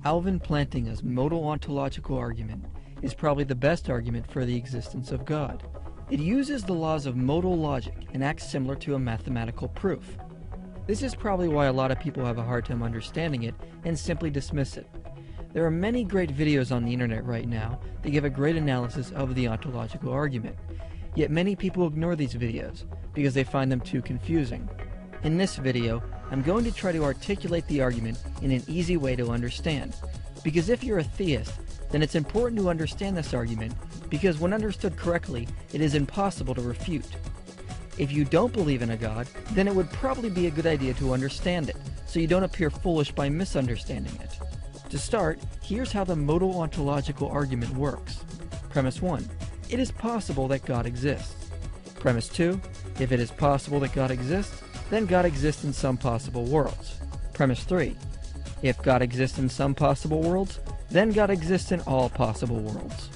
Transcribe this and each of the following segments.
Alvin Plantinga's modal ontological argument is probably the best argument for the existence of God. It uses the laws of modal logic and acts similar to a mathematical proof. This is probably why a lot of people have a hard time understanding it and simply dismiss it. There are many great videos on the internet right now that give a great analysis of the ontological argument, yet many people ignore these videos because they find them too confusing. In this video, I'm going to try to articulate the argument in an easy way to understand, because if you're a theist, then it's important to understand this argument, because when understood correctly, it is impossible to refute. If you don't believe in a God, then it would probably be a good idea to understand it, so you don't appear foolish by misunderstanding it. To start, here's how the modal ontological argument works. Premise 1. It is possible that God exists. Premise 2. If it is possible that God exists, then God exists in some possible worlds. Premise 3. If God exists in some possible worlds, then God exists in all possible worlds.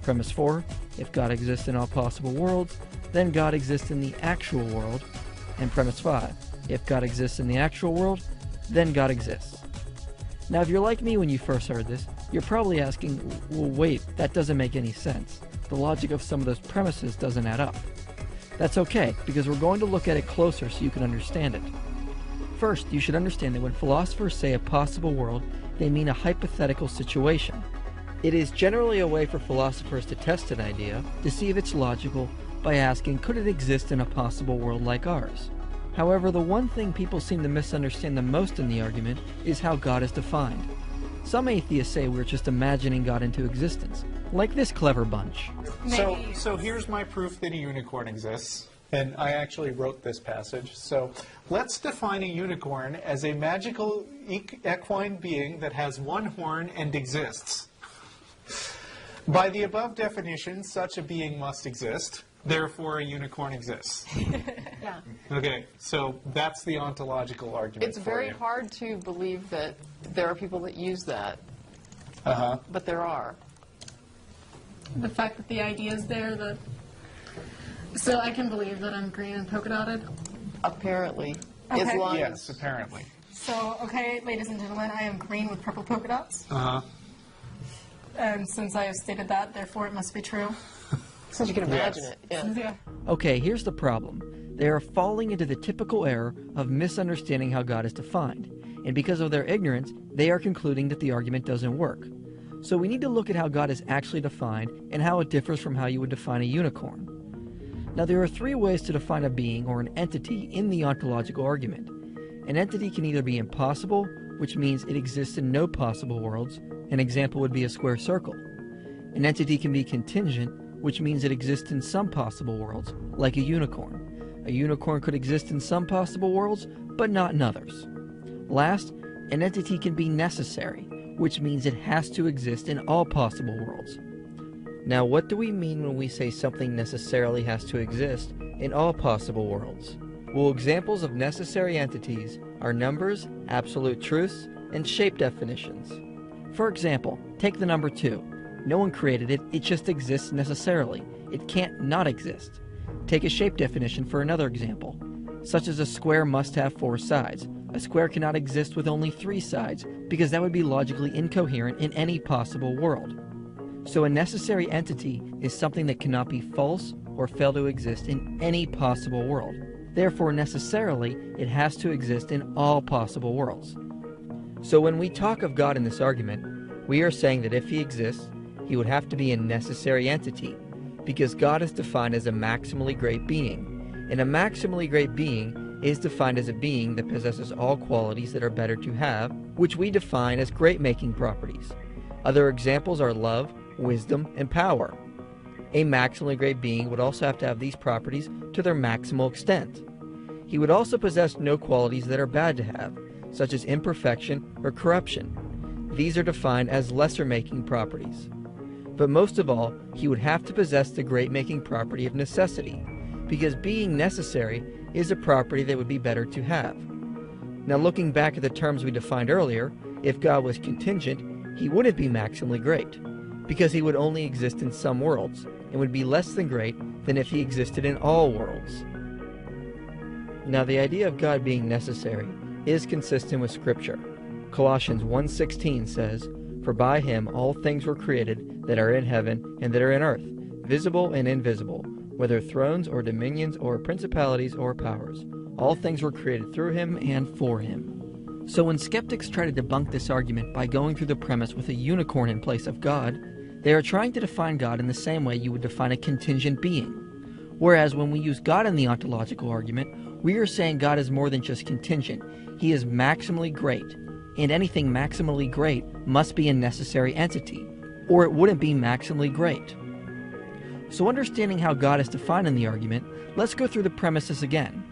Premise 4. If God exists in all possible worlds, then God exists in the actual world. And premise 5. If God exists in the actual world, then God exists. Now, if you're like me when you first heard this, you're probably asking, well, wait, that doesn't make any sense. The logic of some of those premises doesn't add up. That's okay, because we're going to look at it closer so you can understand it. First, you should understand that when philosophers say a possible world, they mean a hypothetical situation. It is generally a way for philosophers to test an idea to see if it's logical by asking, could it exist in a possible world like ours? However, the one thing people seem to misunderstand the most in the argument is how God is defined. Some atheists say we're just imagining God into existence, like this clever bunch. So here's my proof that a unicorn exists, and I actually wrote this passage. So let's define a unicorn as a magical equine being that has one horn and exists. By the above definition, such a being must exist. Therefore, a unicorn exists. Yeah. Okay, so that's the ontological argument. It's very hard to believe that there are people that use that, but there are. The fact that the idea is there, so I can believe that I'm green and polka dotted. Apparently. Okay. As long Yes, apparently. So, okay, ladies and gentlemen, I am green with purple polka dots. And since I have stated that, therefore it must be true. Since you can imagine it. Yeah. Yeah. Okay, here's the problem. They are falling into the typical error of misunderstanding how God is defined, and because of their ignorance, they are concluding that the argument doesn't work. So we need to look at how God is actually defined and how it differs from how you would define a unicorn. Now, there are three ways to define a being or an entity in the ontological argument. An entity can either be impossible, which means it exists in no possible worlds. An example would be a square circle. An entity can be contingent, which means it exists in some possible worlds, like a unicorn. A unicorn could exist in some possible worlds, but not in others. Last, an entity can be necessary, which means it has to exist in all possible worlds. Now, what do we mean when we say something necessarily has to exist in all possible worlds? Well, examples of necessary entities are numbers, absolute truths, and shape definitions. For example, take the number 2. No one created it, it just exists necessarily. It can't not exist. Take a shape definition for another example, such as a square must have 4 sides. A square cannot exist with only 3 sides, because that would be logically incoherent in any possible world. So a necessary entity is something that cannot be false or fail to exist in any possible world. Therefore, necessarily, it has to exist in all possible worlds. So when we talk of God in this argument, we are saying that if he exists, he would have to be a necessary entity, because God is defined as a maximally great being, and a maximally great being is defined as a being that possesses all qualities that are better to have, which we define as great-making properties. Other examples are love, wisdom, and power. A maximally great being would also have to have these properties to their maximal extent. He would also possess no qualities that are bad to have, such as imperfection or corruption. These are defined as lesser-making properties. But most of all, he would have to possess the great-making property of necessity, because being necessary is a property that would be better to have. Now, looking back at the terms we defined earlier, if God was contingent, he wouldn't be maximally great, because he would only exist in some worlds, and would be less than great than if he existed in all worlds. Now, the idea of God being necessary is consistent with Scripture. Colossians 1:16 says, "For by him all things were created that are in heaven and that are in earth, visible and invisible, whether thrones or dominions or principalities or powers. All things were created through him and for him." So when skeptics try to debunk this argument by going through the premise with a unicorn in place of God, they are trying to define God in the same way you would define a contingent being. Whereas when we use God in the ontological argument, we are saying God is more than just contingent. He is maximally great, and anything maximally great must be a necessary entity, or it wouldn't be maximally great. So understanding how God is defined in the argument, let's go through the premises again.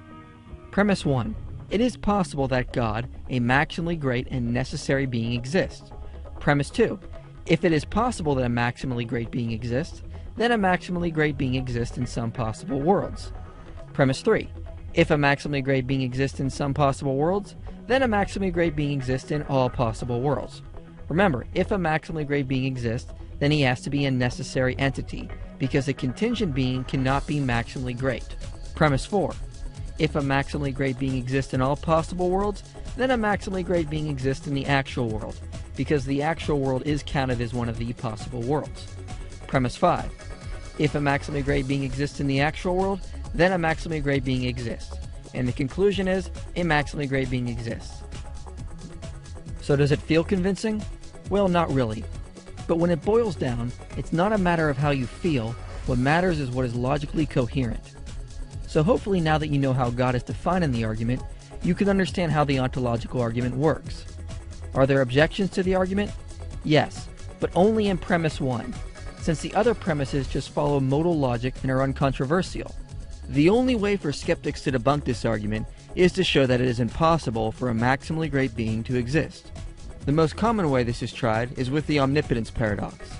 Premise 1. It is possible that God, a maximally great and necessary being, exists. Premise 2. If it is possible that a maximally great being exists, then a maximally great being exists in some possible worlds. Premise 3. If a maximally great being exists in some possible worlds, then a maximally great being exists in all possible worlds. Remember, if a maximally great being exists, then he has to be a necessary entity, because a contingent being cannot be maximally great. Premise 4. If a maximally great being exists in all possible worlds, then a maximally great being exists in the actual world, because the actual world is counted as one of the possible worlds. Premise 5. If a maximally great being exists in the actual world, then a maximally great being exists. And the conclusion is, a maximally great being exists. So does it feel convincing? Well, not really. But when it boils down, it's not a matter of how you feel. What matters is what is logically coherent. So hopefully now that you know how God is defined in the argument, you can understand how the ontological argument works. Are there objections to the argument? Yes, but only in premise 1, since the other premises just follow modal logic and are uncontroversial. The only way for skeptics to debunk this argument is to show that it is impossible for a maximally great being to exist. The most common way this is tried is with the omnipotence paradox.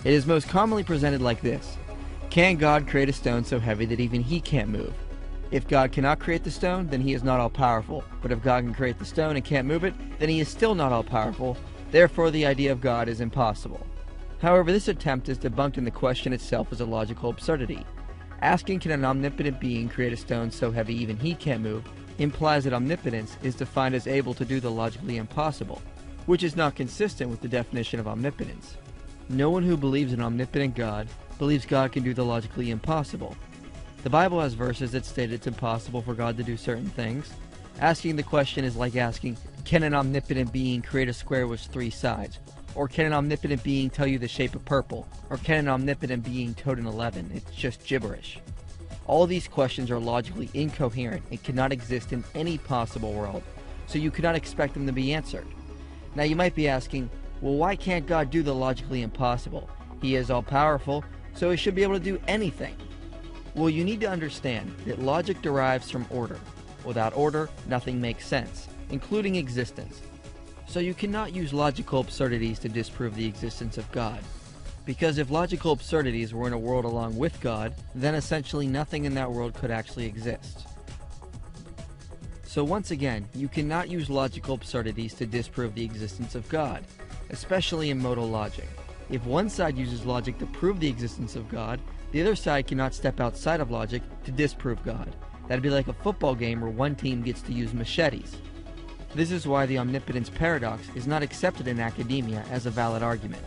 It is most commonly presented like this. Can God create a stone so heavy that even he can't move? If God cannot create the stone, then he is not all-powerful. But if God can create the stone and can't move it, then he is still not all-powerful. Therefore, the idea of God is impossible. However, this attempt is debunked in the question itself as a logical absurdity. Asking can an omnipotent being create a stone so heavy even he can't move implies that omnipotence is defined as able to do the logically impossible, which is not consistent with the definition of omnipotence. No one who believes in an omnipotent God believes God can do the logically impossible. The Bible has verses that state it's impossible for God to do certain things. Asking the question is like asking, can an omnipotent being create a square with 3 sides? Or can an omnipotent being tell you the shape of purple? Or can an omnipotent being tote an 11? It's just gibberish. All these questions are logically incoherent and cannot exist in any possible world, so you cannot expect them to be answered. Now you might be asking, well, why can't God do the logically impossible? He is all-powerful, so he should be able to do anything. Well, you need to understand that logic derives from order. Without order, nothing makes sense, including existence. So you cannot use logical absurdities to disprove the existence of God. Because if logical absurdities were in a world along with God, then essentially nothing in that world could actually exist. So once again, you cannot use logical absurdities to disprove the existence of God, especially in modal logic. If one side uses logic to prove the existence of God, the other side cannot step outside of logic to disprove God. That'd be like a football game where one team gets to use machetes. This is why the omnipotence paradox is not accepted in academia as a valid argument.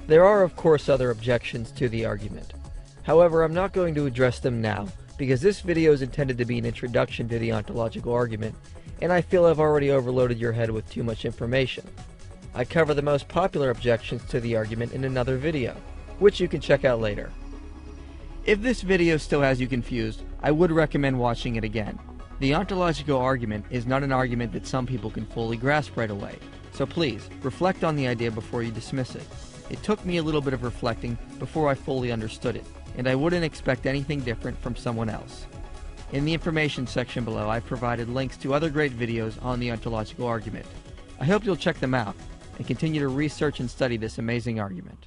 There are of course other objections to the argument. However, I'm not going to address them now, because this video is intended to be an introduction to the ontological argument, and I feel I've already overloaded your head with too much information. I cover the most popular objections to the argument in another video, which you can check out later. If this video still has you confused, I would recommend watching it again. The ontological argument is not an argument that some people can fully grasp right away, so please, reflect on the idea before you dismiss it. It took me a little bit of reflecting before I fully understood it, and I wouldn't expect anything different from someone else. In the information section below, I've provided links to other great videos on the ontological argument. I hope you'll check them out, and continue to research and study this amazing argument.